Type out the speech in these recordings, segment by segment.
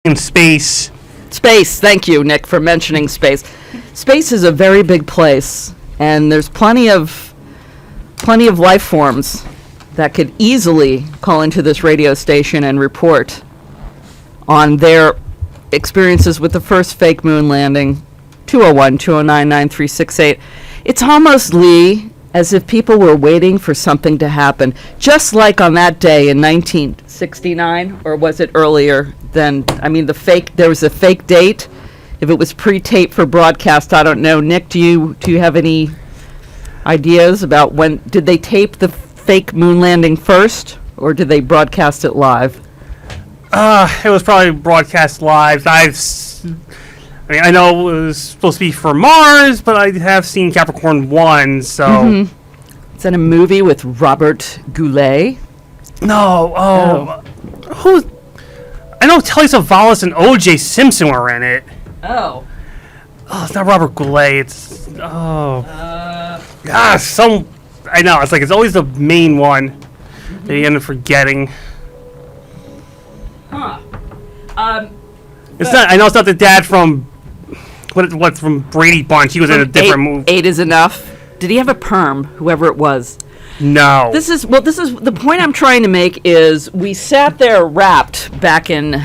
in space. Space. Thank you, Nick, for mentioning space. Space is a very big place, and there's plenty of life forms that could easily call into this radio station and report on their experiences with the first fake moon landing, 201-209-9368. It's almost, Lee, as if people were waiting for something to happen, just like on that day in 1969, or was it earlier than, there was a fake date. If it was pre-taped for broadcast, I don't know. Nick, do you have any ideas about when, did they tape the fake moon landing first, or did they broadcast it live? It was probably broadcast live. I know it was supposed to be for Mars, but I have seen Capricorn 1, so... Mm-hmm. Is that a movie with Robert Goulet? No, who? I know Telly Savalas and O.J. Simpson were in it. Oh, it's not Robert Goulet, it's... I know, it's always the main one that you end up forgetting. Huh. It's not. I know it's not the dad from what from Brady Bunch. He was in a different movie. 8 is enough. Did he have a perm? Whoever it was. No. This is the point I'm trying to make. Is we sat there wrapped back in,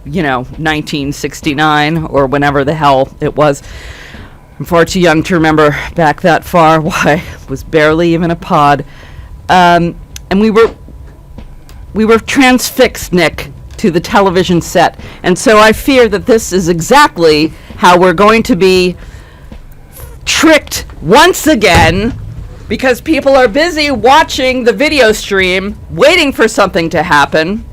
1969 or whenever the hell it was. I'm far too young to remember back that far. Why, it was barely even a pod, and we were transfixed, Nick, to the television set. And so I fear that this is exactly how we're going to be tricked once again, because people are busy watching the video stream, waiting for something to happen.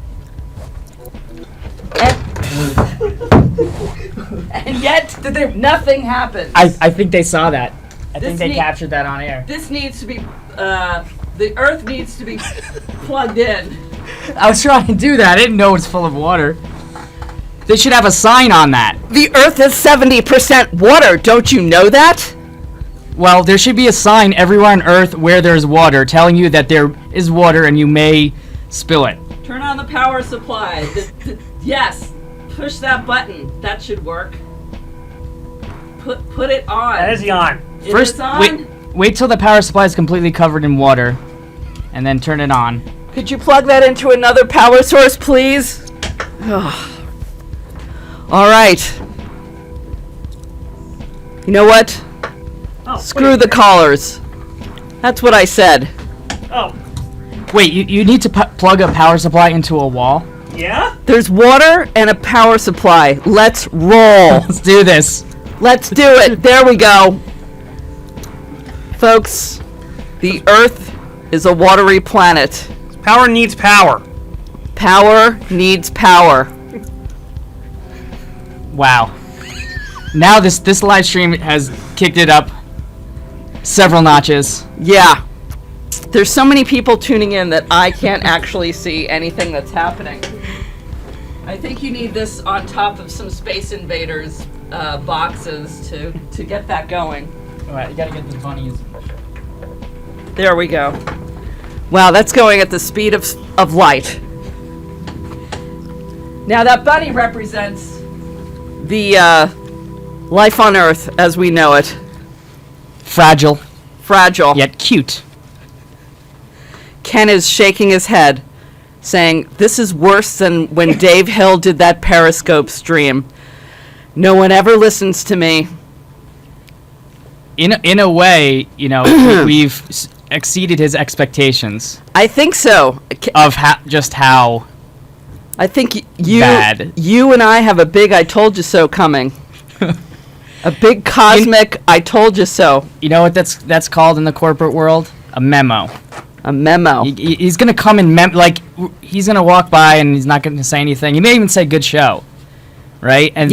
And yet, nothing happens. I think they saw that. I think they captured that on air. This needs to be, the Earth needs to be plugged in. I was trying to do that. I didn't know it's full of water. They should have a sign on that. The Earth is 70% water. Don't you know that? Well, there should be a sign everywhere on Earth where there's water telling you that there is water and you may spill it. Turn on the power supply. Yes. Push that button. That should work. Put it on. That is on. First, wait till the power supply is completely covered in water, and then turn it on. Could you plug that into another power source, please? All right. You know what? Screw the callers. That's what I said. Oh. Wait, you need to plug a power supply into a wall? Yeah? There's water and a power supply. Let's roll. Let's do this. Let's do it. There we go. Folks, the Earth is a watery planet. Power needs power. Power needs power. Wow. Now this live stream has kicked it up several notches. Yeah. There's so many people tuning in that I can't actually see anything that's happening. I think you need this on top of some Space Invaders boxes to get that going. All right, you gotta get the bunnies. There we go. Wow, that's going at the speed of light. Now that bunny represents the life on Earth as we know it. Fragile. Fragile. Yet cute. Ken is shaking his head, saying, "This is worse than when Dave Hill did that Periscope stream. No one ever listens to me." In a way, we've exceeded his expectations. I think so. Of how I think bad. You and I have a big "I told you so" coming. A big cosmic "I told you so." You know what that's called in the corporate world? A memo. A memo. He's gonna come and he's gonna walk by and he's not gonna say anything. He may even say "good show," right? And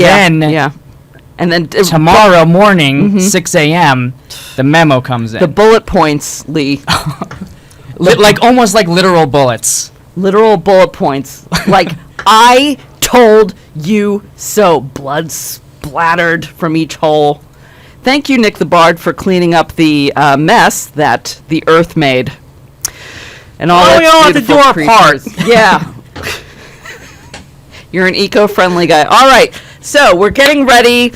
then tomorrow morning, 6 a.m., the memo comes in. The bullet points, Lee. Almost like literal bullets. Literal bullet points. Like, "I told you so." Blood splattered from each hole. Thank you, Nick the Bard, for cleaning up the mess that the Earth made. And all we all have to do our part. Yeah. You're an eco-friendly guy. All right, so we're getting ready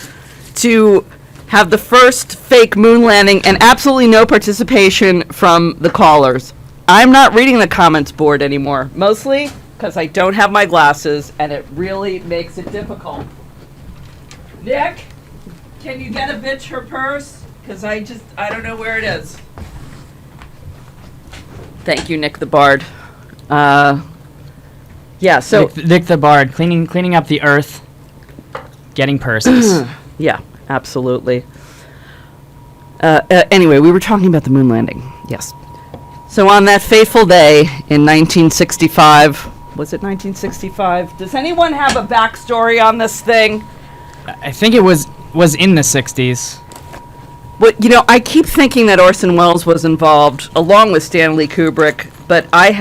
to have the first fake moon landing and absolutely no participation from the callers. I'm not reading the comments board anymore, mostly because I don't have my glasses and it really makes it difficult. Nick, can you get a bitch her purse? Because I don't know where it is. Thank you, Nick the Bard. Yeah, so... Nick the Bard, cleaning up the earth, getting purses. Yeah, absolutely. Anyway, we were talking about the moon landing. Yes. So on that fateful day in 1965, was it 1965? Does anyone have a backstory on this thing? I think it was in the 60s. Well, I keep thinking that Orson Welles was involved, along with Stanley Kubrick, but I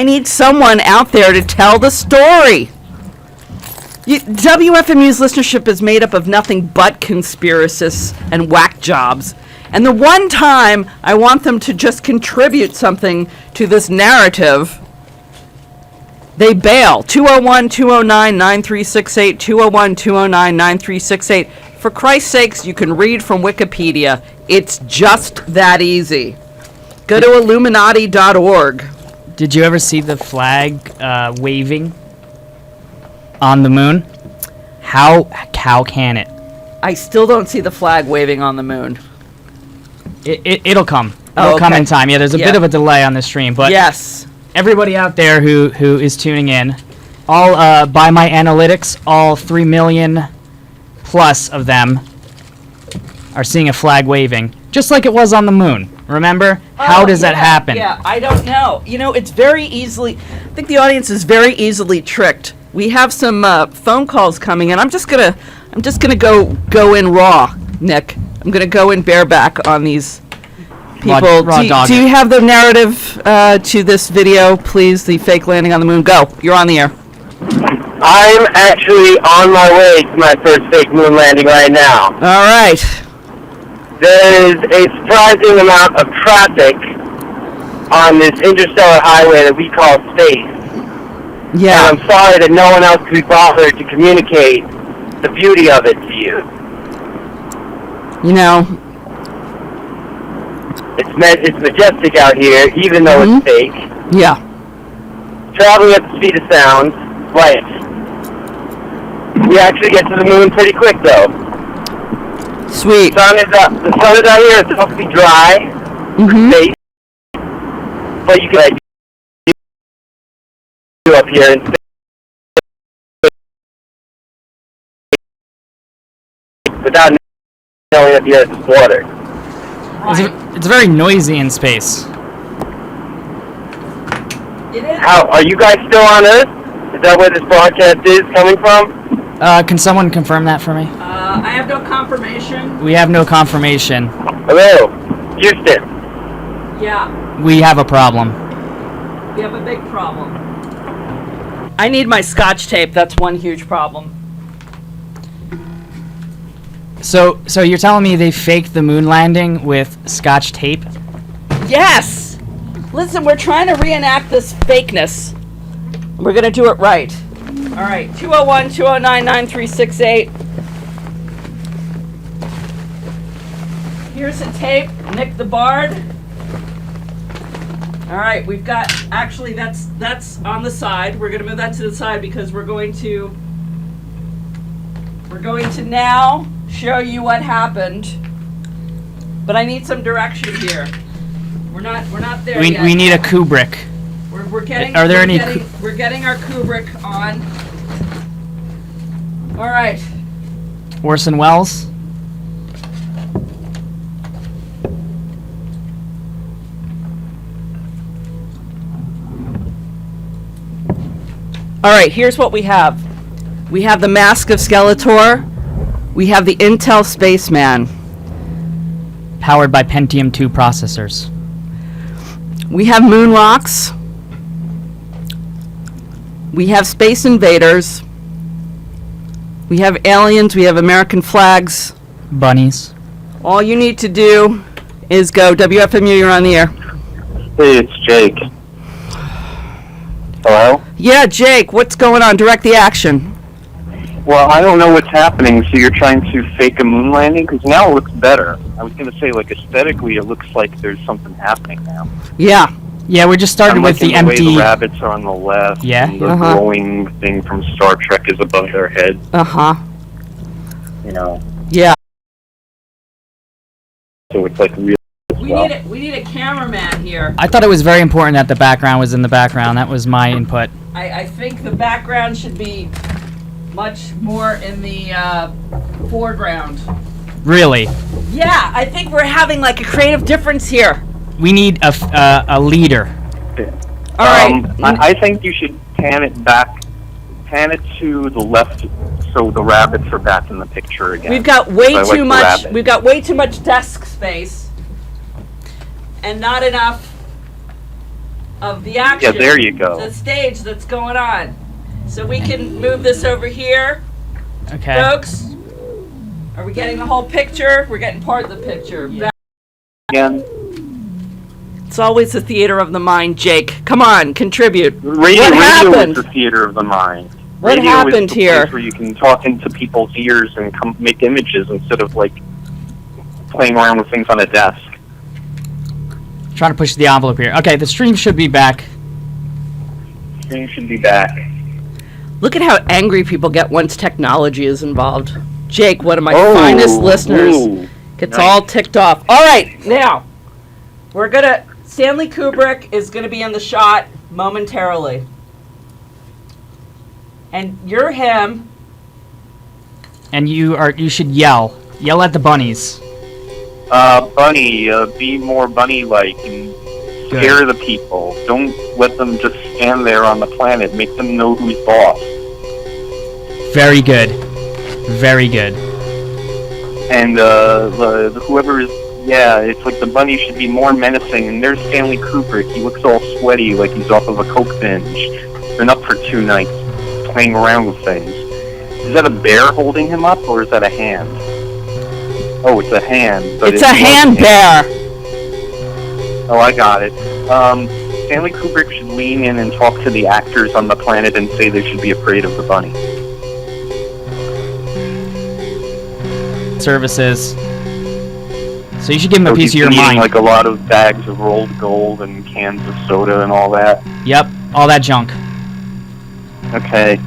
need someone out there to tell the story. WFMU's listenership is made up of nothing but conspiracists and whack jobs. And the one time I want them to just contribute something to this narrative, they bail. 201-209-9368, 201-209-9368. For Christ's sakes, you can read from Wikipedia. It's just that easy. Go to Illuminati.org. Did you ever see the flag waving on the moon? How can it? I still don't see the flag waving on the moon. It'll come. Oh, It'll come okay. in time. Yeah, there's a bit of a delay on the stream, but yes. Everybody out there who is tuning in, all by my analytics, all 3 million plus of them are seeing a flag waving, just like it was on the moon. Remember? How does that happen? Yeah, I don't know. It's very easily. I think the audience is very easily tricked. We have some phone calls coming in. I'm just gonna go in raw, Nick. I'm gonna go in bareback on these people. Do you have the narrative to this video, please? The fake landing on the moon. Go. You're on the air. I'm actually on my way to my first fake moon landing right now. All right. There is a surprising amount of traffic on this interstellar highway that we call space. Yeah. And I'm sorry that no one else could be bothered to communicate the beauty of it to you. It's majestic out here, even though it's fake. Yeah. Traveling at the speed of sound, light. We actually get to the moon pretty quick, though. Sweet. The sun is out here. It's supposed to be dry for space, but you can do up here and without knowing that the earth is water. It's very noisy in space. It is. How are you guys still on Earth? Is that where this broadcast is coming from? Can someone confirm that for me? I have no confirmation. We have no confirmation. Hello, Houston. Yeah. We have a problem. We have a big problem. I need my scotch tape. That's one huge problem. So you're telling me they faked the moon landing with scotch tape? Yes! Listen, we're trying to reenact this fakeness. We're going to do it right. All right, 201-209-9368. Here's a tape, Nick the Bard. All right, we've got, actually that's on the side. We're going to move that to the side because we're going to now show you what happened. But I need some direction here. We're not there yet. We need a Kubrick. We're getting. Are there We're getting our Kubrick on. All right. Orson Welles? All right. Here's what we have. We have the Mask of Skeletor. We have the Intel Spaceman. Powered by Pentium 2 processors. We have moon rocks. We have space invaders. We have aliens. We have American flags. Bunnies. All you need to do is go WFMU. You're on the air. Hey, it's Jake. Hello? Yeah, Jake, what's going on? Direct the action. Well, I don't know what's happening, so you're trying to fake a moon landing? Because now it looks better. I was going to say, like, aesthetically, it looks like there's something happening now. Yeah. Yeah, we just started with the empty. The way the rabbits are on the left. Yeah. And the glowing thing from Star Trek is above their head. You know. Yeah. So it's like real. We need a cameraman here. I thought it was very important that the background was in the background. That was my input. I think the background should be much more in the foreground. Really? Yeah, I think we're having like a creative difference here. We need a leader. All right. I think you should pan it back, pan it to the left, so the rabbits are back in the picture again. We've got way I too like the much. rabbit. We've got way too much desk space, and not enough of the action. Yeah, there you go. The stage that's going on. So we can move this over here, Okay. folks. Are we getting the whole picture? We're getting part of the picture. Yeah. Again, It's always the theater of the mind, Jake. Come on, contribute. radio happened? is the theater of the mind. What radio happened is the here? place where you can talk into people's ears and make images instead of like playing around with things on a desk. Trying to push the envelope here. Okay, the stream should be back. Stream should be back. Look at how angry people get once technology is involved. Jake, one of my finest listeners, gets all ticked off. All right, now, Stanley Kubrick is gonna be in the shot momentarily. And you're him. And you should yell. Yell at the bunnies. Bunny, be more bunny-like and scare the people. Don't let them just stand there on the planet. Make them know who's boss. Very good. Very good. And whoever is, it's like the bunny should be more menacing. And there's Stanley Kubrick. He looks all sweaty, like he's off of a coke binge. Been up for 2 nights, playing around with things. Is that a bear holding him up, or is that a hand? Oh, it's a hand. But It's a hand bear. Oh, I got it. Stanley Kubrick should lean in and talk to the actors on the planet and say they should be afraid of the bunny. Services. So you should give him a piece of your eating, mind. like a lot of bags of rolled gold and cans of soda and all that. Yep, all that junk. Okay.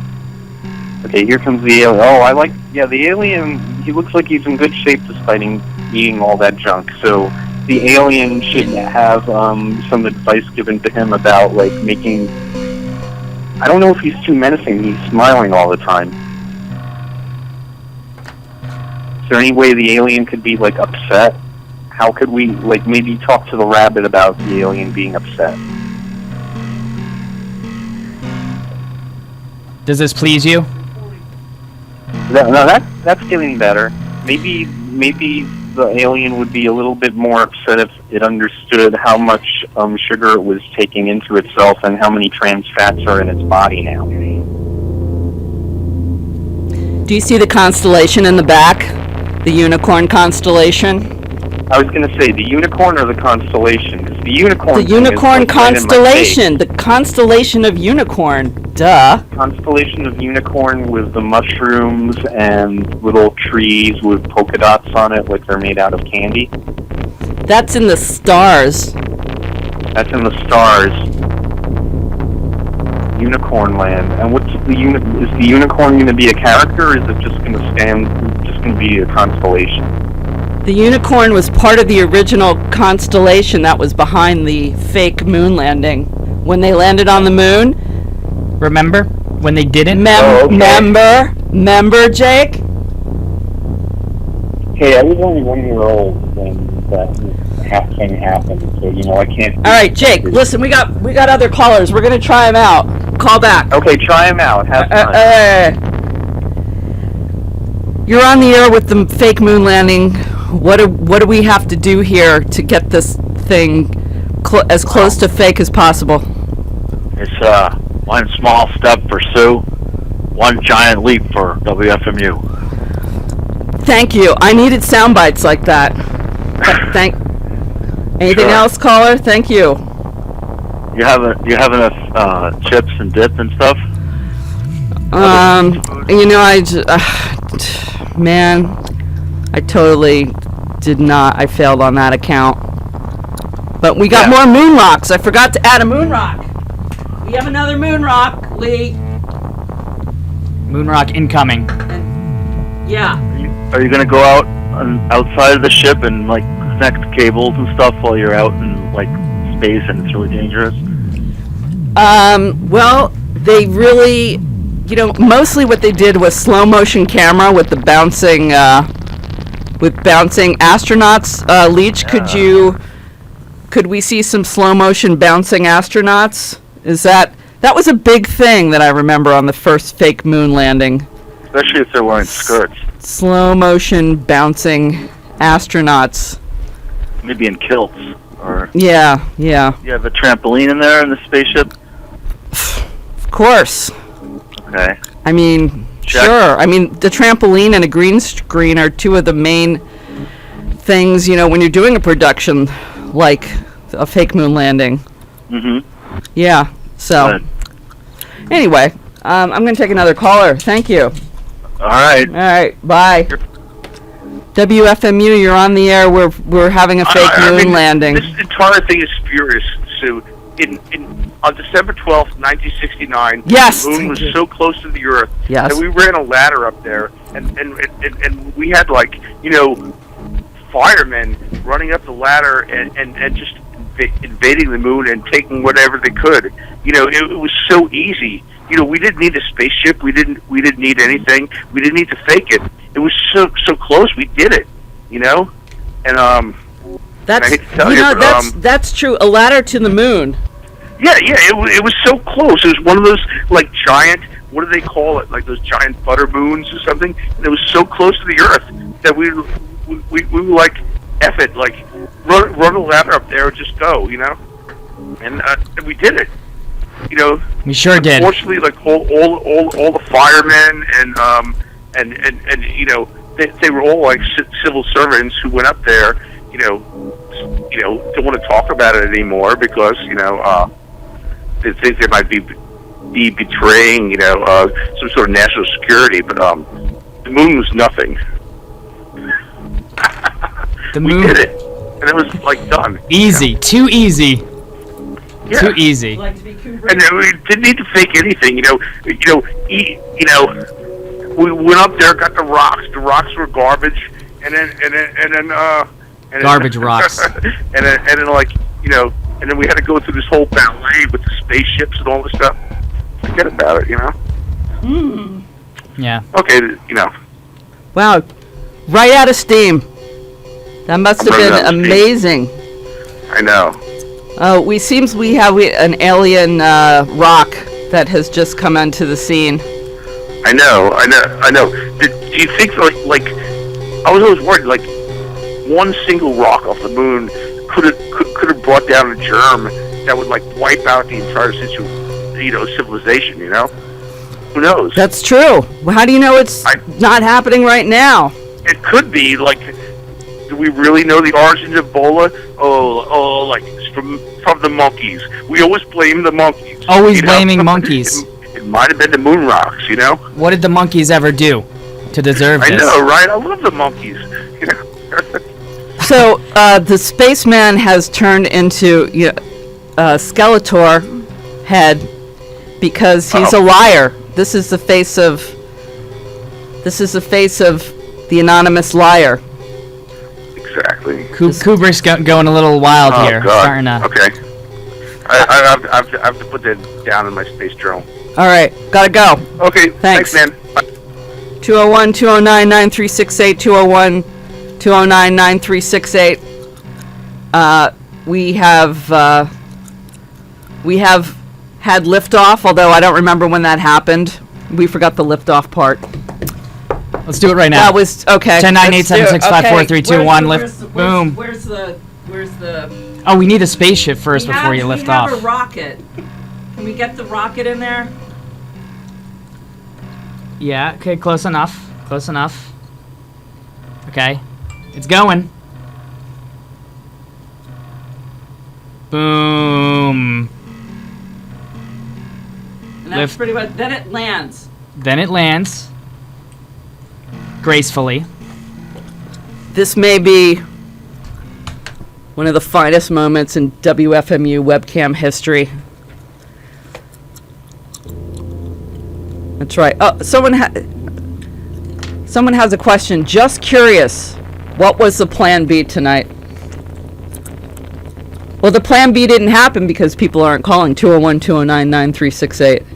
Okay, here comes the alien. Oh, the alien, he looks like he's in good shape despite eating all that junk. So the alien should have some advice given to him about, like, making... I don't know if he's too menacing. He's smiling all the time. Is there any way the alien could be, like, upset? How could we, like, maybe talk to the rabbit about the alien being upset? Does this please you? That's getting better. Maybe the alien would be a little bit more upset if it understood how much sugar it was taking into itself and how many trans fats are in its body now. Do you see the constellation in the back? The unicorn constellation? I was going to say the unicorn or the constellation, because the unicorn. The unicorn constellation. The constellation of unicorn. Duh. Constellation of unicorn with the mushrooms and little trees with polka dots on it, like they're made out of candy. That's in the stars. That's in the stars. Unicorn land. And what's the is the unicorn going to be a character, or is it just going to be a constellation? The unicorn was part of the original constellation that was behind the fake moon landing. When they landed on the moon. Remember? When they didn't? Remember, Jake? Hey, I was only 1 year old when that thing happened, so, I can't... All right, Jake, listen, we got other callers. We're going to try them out. Call back. Okay, try them out. Have fun. You're on the air with the fake moon landing. What do we have to do here to get this thing as close to fake as possible? It's one small step for Sue, one giant leap for WFMU. Thank you. I needed sound bites like that. Anything else, caller? Thank you. You have enough chips and dip and stuff? You know, man, I totally did not. I failed on that account. But we got more moon rocks. I forgot to add a moon rock. We have another moon rock, Lee. Moon rock incoming. Yeah. Are you gonna go out outside of the ship and like connect cables and stuff while you're out in like space and it's really dangerous? Well, they really, you know, mostly what they did was slow motion camera with the bouncing astronauts. Leech, could we see some slow motion bouncing astronauts? That was a big thing that I remember on the first fake moon landing. Especially if they're wearing skirts. Slow motion bouncing astronauts. Maybe in kilts or. Yeah. You have a trampoline in there in the spaceship. Of course. Okay. I mean, sure. I mean, the trampoline and a green screen are two of the main things, you know, when you're doing a production like a fake moon landing. Mm-hmm. Yeah. So, anyway, I'm going to take another caller. Thank you. All right. All right. Bye. WFMU, you're on the air. We're having a fake moon landing. This entire thing is spurious, Sue. On December 12th, 1969, yes, the moon was so close to the Earth yes. that we ran a ladder up there, and we had, like, you know, firemen running up the ladder and just invading the moon and taking whatever they could. You know, it was so easy. You know, we didn't need a spaceship. We didn't need anything. We didn't need to fake it. It was so close. We did it. You know, and that's, I hate to tell you know, but, that's true. A ladder to the moon. Yeah, it was so close. It was one of those, like, giant, what do they call it? Like those giant butter moons or something. And it was so close to the Earth that we were like, F it, like, run a ladder up there and just go, you know? And we did it. You know, we sure did. Unfortunately, like all the firemen and you know, they were all like civil servants who went up there. You know, don't want to talk about it anymore because they think they might be betraying some sort of national security. But the moon was nothing. The moon. We did it, and it was like done. Easy, too easy. Yeah. Too easy. And we didn't need to fake anything, we went up there, got the rocks. The rocks were garbage, and then garbage rocks. and then and then we had to go through this whole ballet with the spaceships and all this stuff. Forget about it, Yeah. Okay, Wow, right out of steam. That must have been amazing. I know. We have an alien rock that has just come onto the scene. I know. Do you think like I was always worried like one single rock off the moon could have brought down a germ that would like wipe out the entire civilization? Who knows? That's true. Well, how do you know it's not happening right now? It could be like. Do we really know the origins of Ebola? Oh, like from the monkeys. We always blame the monkeys. Always blaming monkeys. It might have been the moon rocks, What did the monkeys ever do to deserve this? I know, right? I love the monkeys. So the spaceman has turned into Skeletor head because he's a liar. This is the face of the anonymous liar. Exactly. Kubrick's going a little wild here. God. Starting to... Okay. I have to put that down in my space journal. All right, gotta go. Okay, thanks man. Bye. 201-209-9368, 201-209-9368. We have had liftoff, although I don't remember when that happened. We forgot the liftoff part. Let's do it right now. That was okay. 10-9-8-7-6-5-4-3-2-1. Lift. Boom. Where's the? Oh, we need a spaceship first before you lift off. We have a rocket. Can we get the rocket in there? Yeah. Okay. Close enough. Close enough. Okay. It's going. Boom. And that's pretty much. Then it lands. Then it lands gracefully. This may be one of the finest moments in WFMU webcam history. That's right. Oh, someone has a question. Just curious, what was the plan B tonight? Well, the plan B didn't happen because people aren't calling 201-209-9368.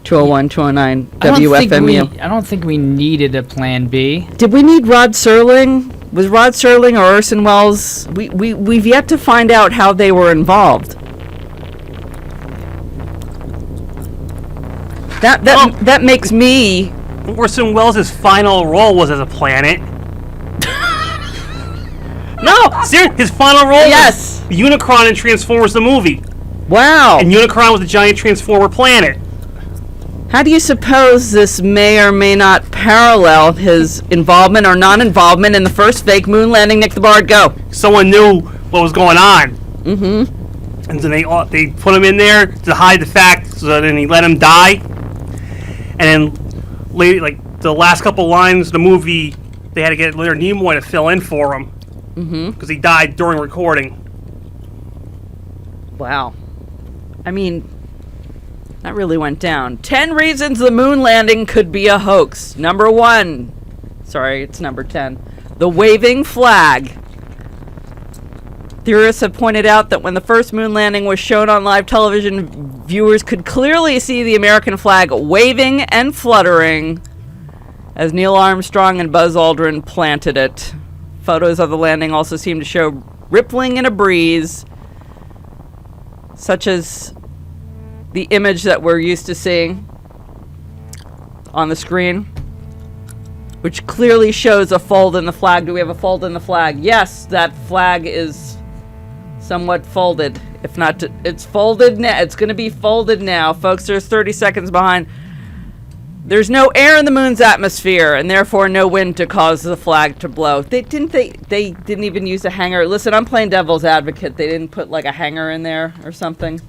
201-209 WFMU. I don't think we needed a plan B. Did we need Rod Serling? Was Rod Serling or Orson Welles? We've yet to find out how they were involved. That makes me. Orson Welles' final role was as a planet. No! Seriously, his final role Yes! was Unicron in Transformers the movie. Wow. And Unicron was a giant Transformer planet. How do you suppose this may or may not parallel his involvement or non-involvement in the first fake moon landing? Nick the Bard, go. Someone knew what was going on. Mm-hmm. And so they put him in there to hide the fact, so then he let him die. And then, like the last couple lines of the movie, they had to get Leonard Nimoy to fill in for him. Because he died during recording. Wow. I mean, that really went down. 10 reasons the moon landing could be a hoax. Number 1. Sorry, it's number 10. The waving flag. Theorists have pointed out that when the first moon landing was shown on live television, viewers could clearly see the American flag waving and fluttering as Neil Armstrong and Buzz Aldrin planted it. Photos of the landing also seem to show rippling in a breeze, such as the image that we're used to seeing on the screen, which clearly shows a fold in the flag. Do we have a fold in the flag? Yes, that flag is somewhat folded. If not, it's folded now. It's going to be folded now. Folks, there's 30 seconds behind. There's no air in the moon's atmosphere, and therefore no wind to cause the flag to blow. They didn't even use a hanger. Listen, I'm playing devil's advocate. They didn't put like a hanger in there or something.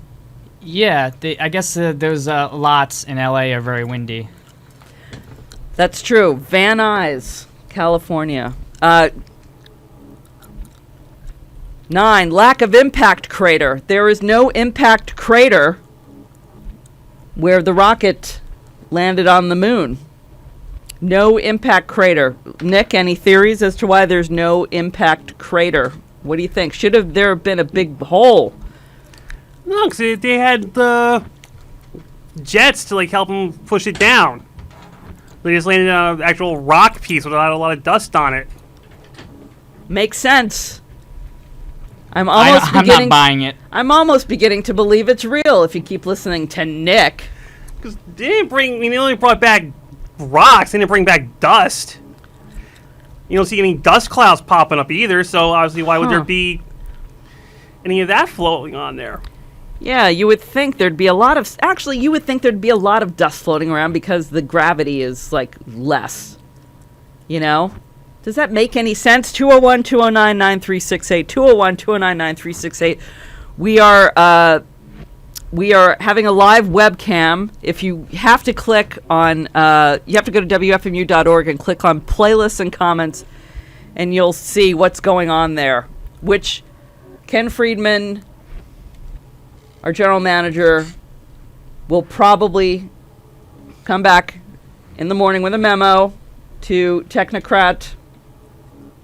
Yeah, I guess those lots in LA are very windy. That's true. Van Nuys, California. 9, lack of impact crater. There is no impact crater where the rocket landed on the moon. No impact crater. Nick, any theories as to why there's no impact crater? What do you think? Should have there been a big hole? No, because they had the jets to like help them push it down. They just landed on an actual rock piece without a lot of dust on it. Makes sense. I'm not buying it. I'm almost beginning to believe it's real if you keep listening to Nick. Because they only brought back rocks. They didn't bring back dust. You don't see any dust clouds popping up either, so obviously why would there be any of that floating on there? Yeah, you would think there'd be a lot of... Actually, you would think there'd be a lot of dust floating around because the gravity is, like, less. You know? Does that make any sense? 201-209-9368. 201-209-9368. We are having a live webcam. If you have to click on... you have to go to WFMU.org and click on playlists and comments, and you'll see what's going on there. Which Ken Friedman, our general manager, will probably come back in the morning with a memo to technocrat,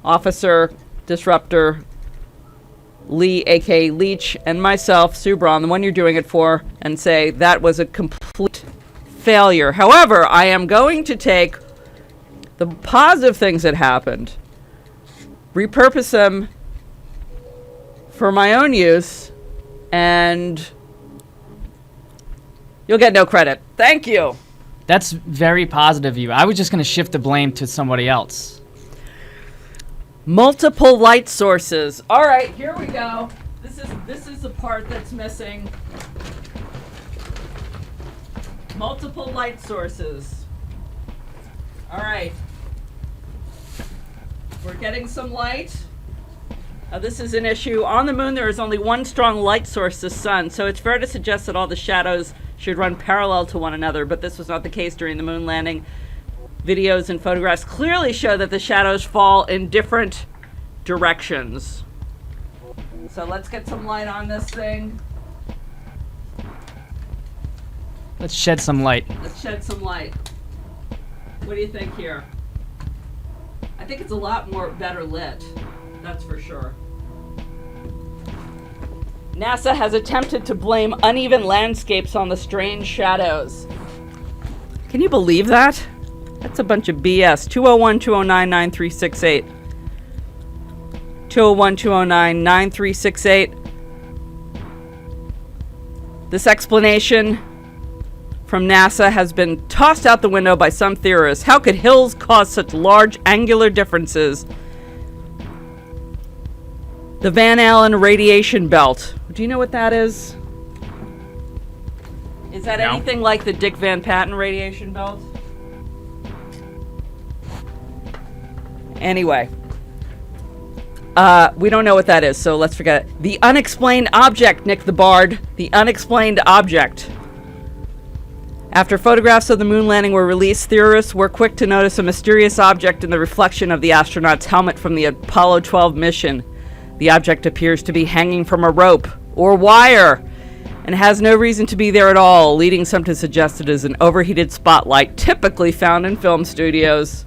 officer, disruptor, Lee, a.k.a. Leach, and myself, Sue Braun, the one you're doing it for, and say that was a complete failure. However, I am going to take the positive things that happened, repurpose them for my own use, and you'll get no credit. Thank you. That's very positive of you. I was just going to shift the blame to somebody else. Multiple light sources. All right, here we go. This is the part that's missing. Multiple light sources. All right. We're getting some light. This is an issue. On the moon, there is only one strong light source, the sun, so it's fair to suggest that all the shadows should run parallel to one another, but this was not the case during the moon landing. Videos and photographs clearly show that the shadows fall in different directions. So let's get some light on this thing. Let's shed some light. Let's shed some light. What do you think here? I think it's a lot more better lit. That's for sure. NASA has attempted to blame uneven landscapes on the strange shadows. Can you believe that? That's a bunch of BS. 201-209-9368. 201-209-9368. This explanation from NASA has been tossed out the window by some theorists. How could hills cause such large angular differences? The Van Allen radiation belt. Do you know what that is? Is that anything like the Dick Van Patten radiation belt? Anyway. We don't know what that is, so let's forget it. The unexplained object, Nick the Bard. The unexplained object. After photographs of the moon landing were released, theorists were quick to notice a mysterious object in the reflection of the astronaut's helmet from the Apollo 12 mission. The object appears to be hanging from a rope or wire and has no reason to be there at all, leading some to suggest it is an overheated spotlight typically found in film studios.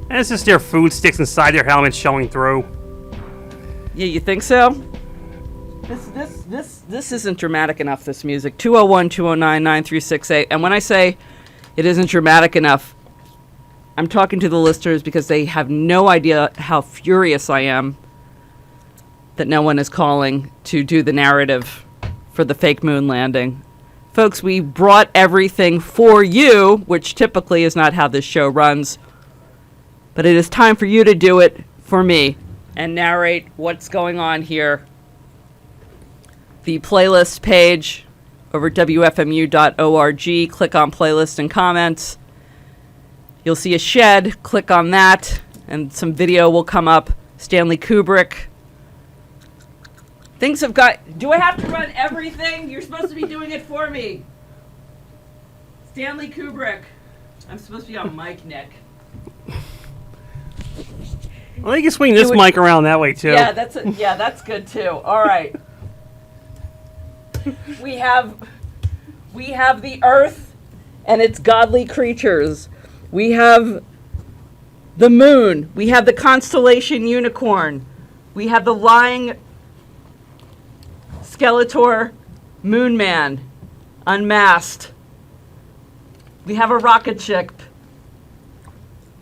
And it's just their food sticks inside their helmets showing through. Yeah, you think so? This isn't dramatic enough, this music. 201-209-9368. And when I say it isn't dramatic enough, I'm talking to the listeners because they have no idea how furious I am that no one is calling to do the narrative for the fake moon landing. Folks, we brought everything for you, which typically is not how this show runs. But it is time for you to do it for me and narrate what's going on here. The playlist page over at WFMU.org. Click on playlist and comments. You'll see a shed. Click on that, and some video will come up. Stanley Kubrick. Things have got... Do I have to run everything? You're supposed to be doing it for me. Stanley Kubrick. I'm supposed to be on mic, Nick. Well, you can swing this mic around that way, too. Yeah, that's good, too. All right. We have the earth and its godly creatures. We have the moon. We have the constellation Unicorn. We have the lying Skeletor Moon Man unmasked. We have a rocket ship.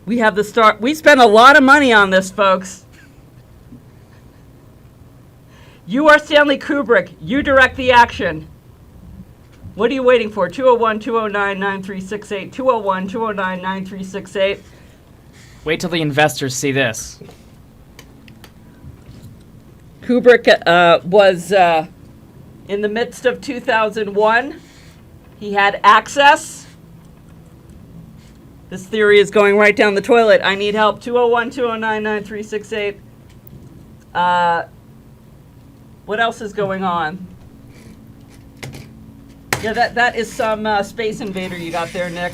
We have the star. We spent a lot of money on this, folks. You are Stanley Kubrick. You direct the action. What are you waiting for? 201-209-9368. 201-209-9368. Wait till the investors see this. Kubrick was in the midst of 2001. He had access. This theory is going right down the toilet. I need help. 201-209-9368. What else is going on? Yeah, that is some Space Invader you got there, Nick.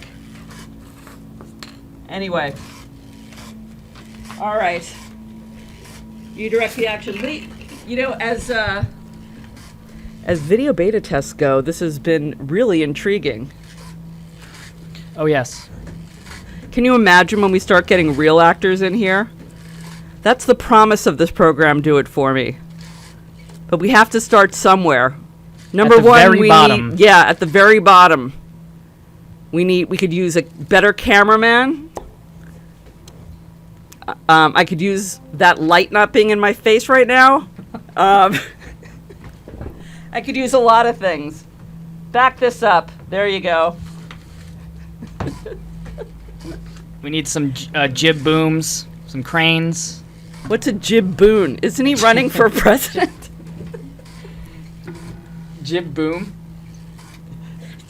Anyway. All right. You direct the action. You know, as video beta tests go, this has been really intriguing. Oh, yes. Can you imagine when we start getting real actors in here? That's the promise of this program, Do It For Me. But we have to start somewhere. Number one, we need, at the very bottom. We could use a better cameraman. I could use that light not being in my face right now. I could use a lot of things. Back this up. There you go. We need some jib booms, some cranes. What's a jib boom? Isn't he running for president? Jib boom?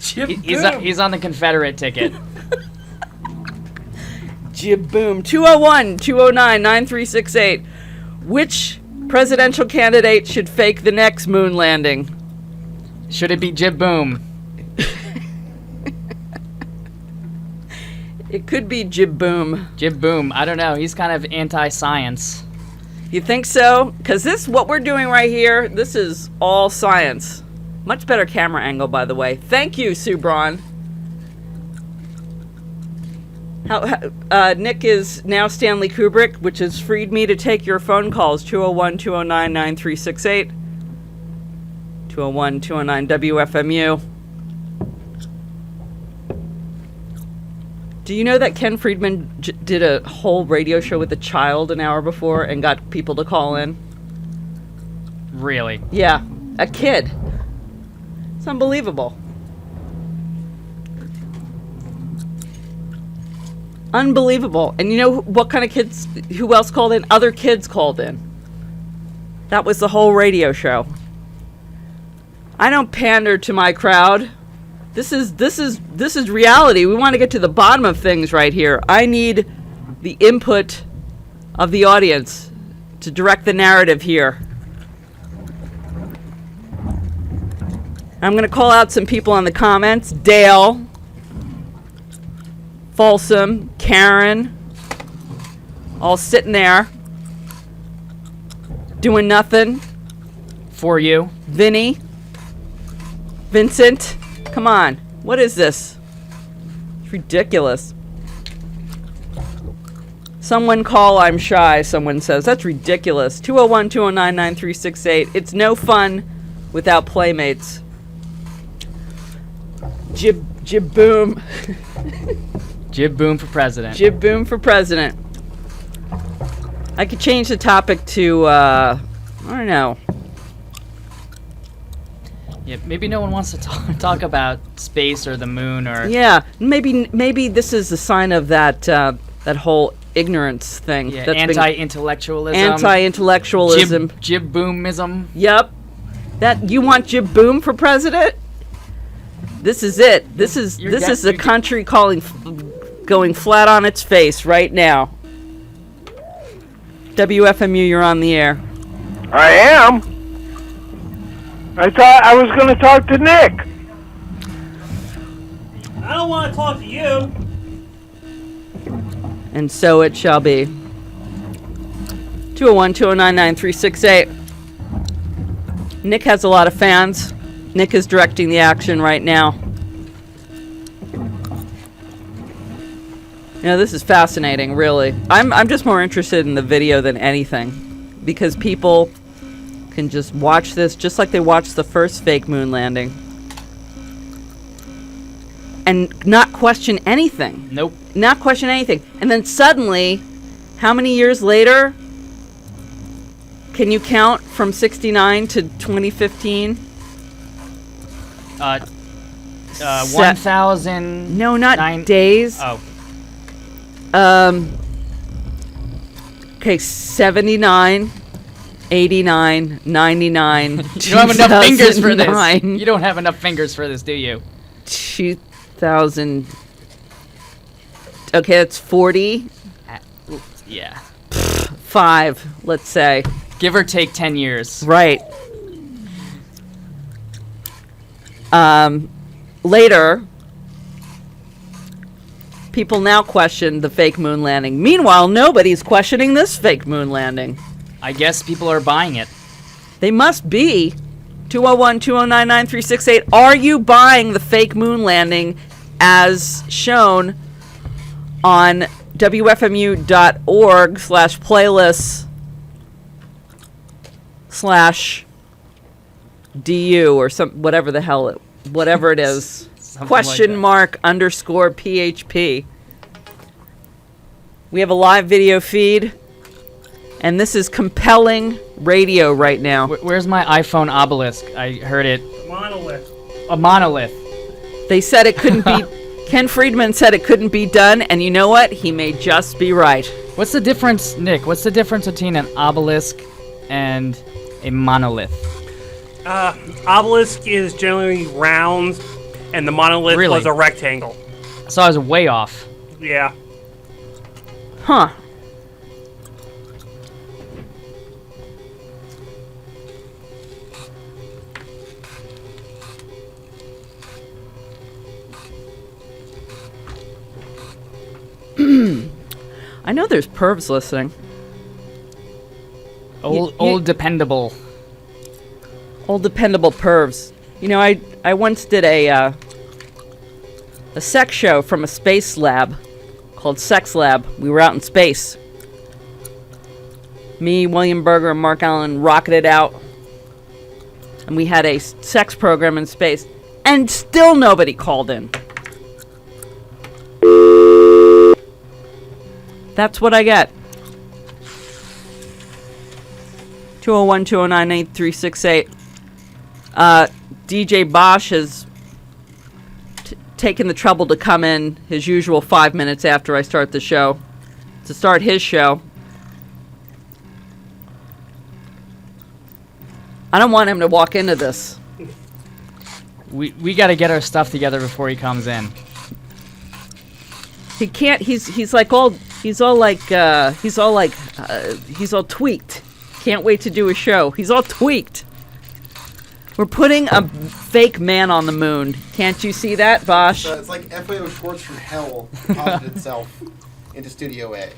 Jib boom. He's on the Confederate ticket. Jib boom. 201-209-9368. Which presidential candidate should fake the next moon landing? Should it be Jib boom? It could be Jib Boom. Jib Boom. I don't know. He's kind of anti-science. You think so? Because what we're doing right here, this is all science. Much better camera angle, by the way. Thank you, Sue Braun. Nick is now Stanley Kubrick, which has freed me to take your phone calls. 201-209-9368. 201-209-WFMU. Do you know that Ken Friedman did a whole radio show with a child an hour before and got people to call in? Really? Yeah, a kid. It's unbelievable. Unbelievable. And you know what kind of kids, who else called in? Other kids called in. That was the whole radio show. I don't pander to my crowd. This is reality. We want to get to the bottom of things right here. I need the input of the audience to direct the narrative here. I'm going to call out some people in the comments. Dale, Folsom, Karen, all sitting there doing nothing. For you. Vinny, Vincent. Come on. What is this? It's ridiculous. Someone call I'm shy, someone says. That's ridiculous. 201-209-9368. It's no fun without playmates. Jib Boom. Jib Boom for president. Jib Boom for president. I could change the topic to, I don't know. Yeah, maybe no one wants to talk about space or the moon or... Yeah, maybe this is a sign of that whole ignorance thing. Yeah, that's anti-intellectualism. Anti-intellectualism. Jib Boomism. Yep. That you want Jib Boom for president? This is it. This is the country going flat on its face right now. WFMU, you're on the air. I am. I thought I was going to talk to Nick. I don't want to talk to you. And so it shall be. 201-209-9368. Nick has a lot of fans. Nick is directing the action right now. You know, this is fascinating, really. I'm just more interested in the video than anything, because people can just watch this just like they watched the first fake moon landing and not question anything. Nope. Not question anything. And then suddenly, how many years later can you count from 69 to 2015? 1,000. No, not days. Oh. Okay, 79, 89, 99, You don't have enough fingers for this. 2009, You don't have enough fingers for this, do you? 2000. Okay, that's 40. Yeah. 5, let's say. Give or take 10 years. Right. Later, people now question the fake moon landing. Meanwhile, nobody's questioning this fake moon landing. I guess people are buying it. They must be. 201-209-9368. Are you buying the fake moon landing as shown on wfmu.org/playlist/du or whatever the hell whatever it is. Question mark _ PHP. We have a live video feed, and this is compelling radio right now. Where's my iPhone obelisk? I heard it. Monolith. A monolith. They said it couldn't be. Ken Friedman said it couldn't be done, and you know what? He may just be right. What's the difference, Nick? What's the difference between an obelisk and a monolith? Obelisk is generally round, and the monolith Really? was a rectangle. So I was way off. Yeah. Huh. know there's pervs listening. Old dependable. Old dependable pervs. You know, I once did a sex show from a space lab called Sex Lab. We were out in space. Me, William Berger, and Mark Allen rocketed out. And we had a sex program in space. And still nobody called in. That's what I get. 201-209-8368. DJ Bosch has taken the trouble to come in his usual 5 minutes after I start the show to start his show. I don't want him to walk into this. We got to get our stuff together before he comes in. He can't. He's all tweaked. Can't wait to do a show. He's all tweaked. We're putting a fake man on the moon. Can't you see that, Bosch? It's like FAO Schwartz from hell deposited itself into Studio A.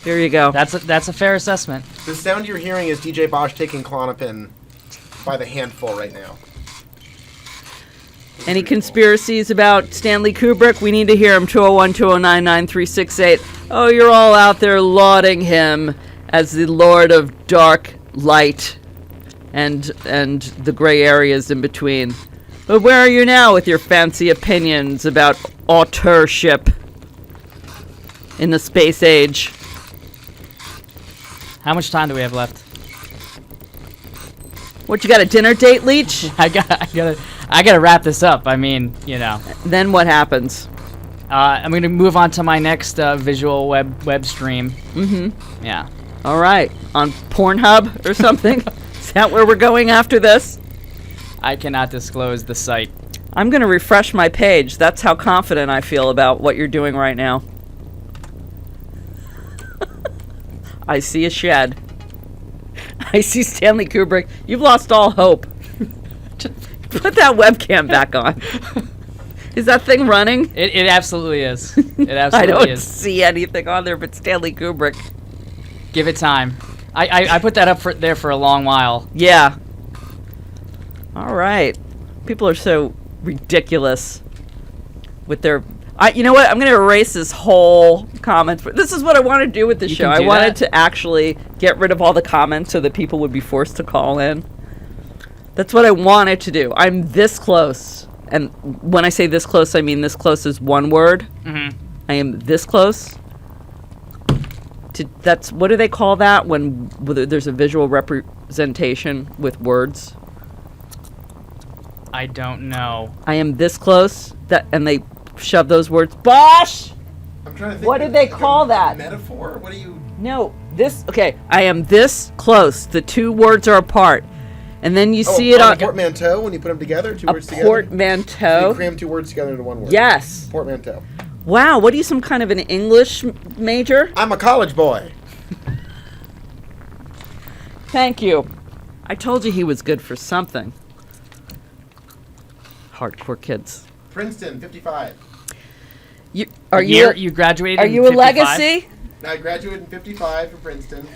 There you go. That's a fair assessment. The sound you're hearing is DJ Bosch taking Klonopin by the handful right now. Any conspiracies about Stanley Kubrick? We need to hear him. 201-209-9368. Oh, you're all out there lauding him as the Lord of Dark Light and the gray areas in between. But where are you now with your fancy opinions about authorship in the space age? How much time do we have left? What, you got a dinner date, Leech? I gotta wrap this up. I mean, you know. Then what happens? I'm gonna move on to my next visual web stream. Mm-hmm. Yeah. All right. On Pornhub or something? Is that where we're going after this? I cannot disclose the site. I'm gonna refresh my page. That's how confident I feel about what you're doing right now. I see a shed. I see Stanley Kubrick. You've lost all hope. Put that webcam back on. Is that thing running? It absolutely is. It absolutely is. I don't see anything on there but Stanley Kubrick. Give it time. I put that up there for a long while. Yeah. All right. People are so ridiculous with their... you know what? I'm going to erase this whole comment. This is what I want to do with the show. I wanted to actually get rid of all the comments so that people would be forced to call in. That's what I wanted to do. I'm this close. And when I say this close, I mean this close is one word. Mm-hmm. I am this close. That's what do they call that when there's a visual representation with words? I don't know. I am this close. And they shove those words. Bosh! I'm trying to think. What did they call that? Metaphor? What do you... No, this... Okay, I am this close. The two words are apart. And then you see it on... a portmanteau when you put them together? Two words together? A portmanteau. So you cram two words together into one word. Yes. Portmanteau. Wow, what are you, some kind of an English major? I'm a college boy. Thank you. I told you he was good for something. Hardcore kids. Princeton, 55. You graduated in 55? Are you a legacy? I graduated in 55 from Princeton.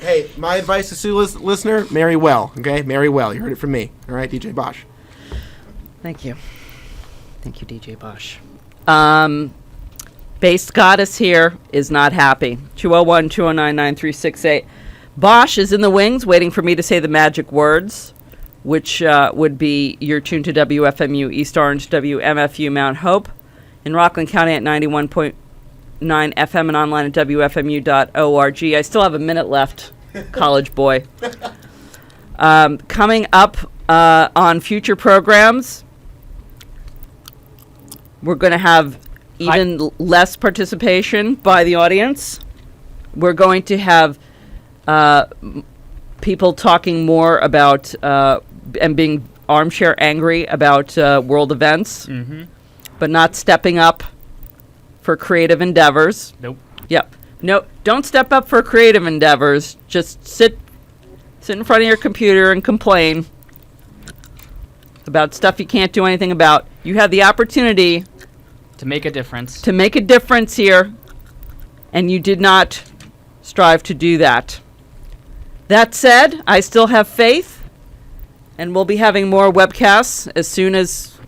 Hey, my advice to Sue listener, marry well, okay? Marry well. You heard it from me. All right, DJ Bosch. Thank you. Thank you, DJ Bosch. Base Goddess here is not happy. 201-209-9368. Bosch is in the wings waiting for me to say the magic words, which would be you're tuned to WFMU East Orange, WMFU Mount Hope, in Rockland County at 91.9 FM and online at WFMU.org. I still have a minute left, college boy. Coming up on future programs, we're going to have even less participation by the audience. We're going to have people talking more about and being armchair angry about world events, but not stepping up for creative endeavors. Nope. Yep. No, don't step up for creative endeavors. Just sit in front of your computer and complain about stuff you can't do anything about. You have the opportunity to make a difference. To make a difference here and you did not strive to do that. That said, I still have faith, and we'll be having more webcasts as soon as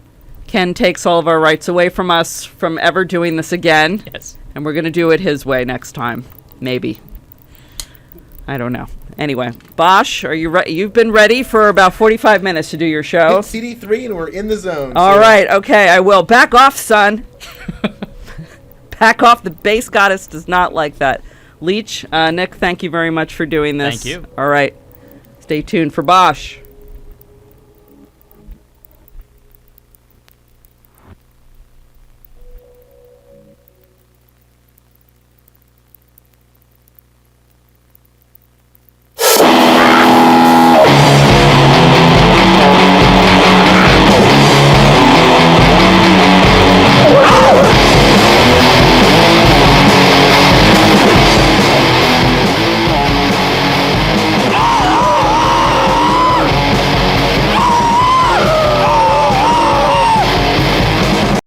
Ken takes all of our rights away from us from ever doing this again. Yes. And we're going to do it his way next time. Maybe. I don't know. Anyway, Bosch, are you ready? You've been ready for about 45 minutes to do your show. Hit CD3 and we're in the zone. All right. Okay, I will. Back off, son. Back off. The bass goddess does not like that. Leech, Nick, thank you very much for doing this. Thank you. All right. Stay tuned for Bosch.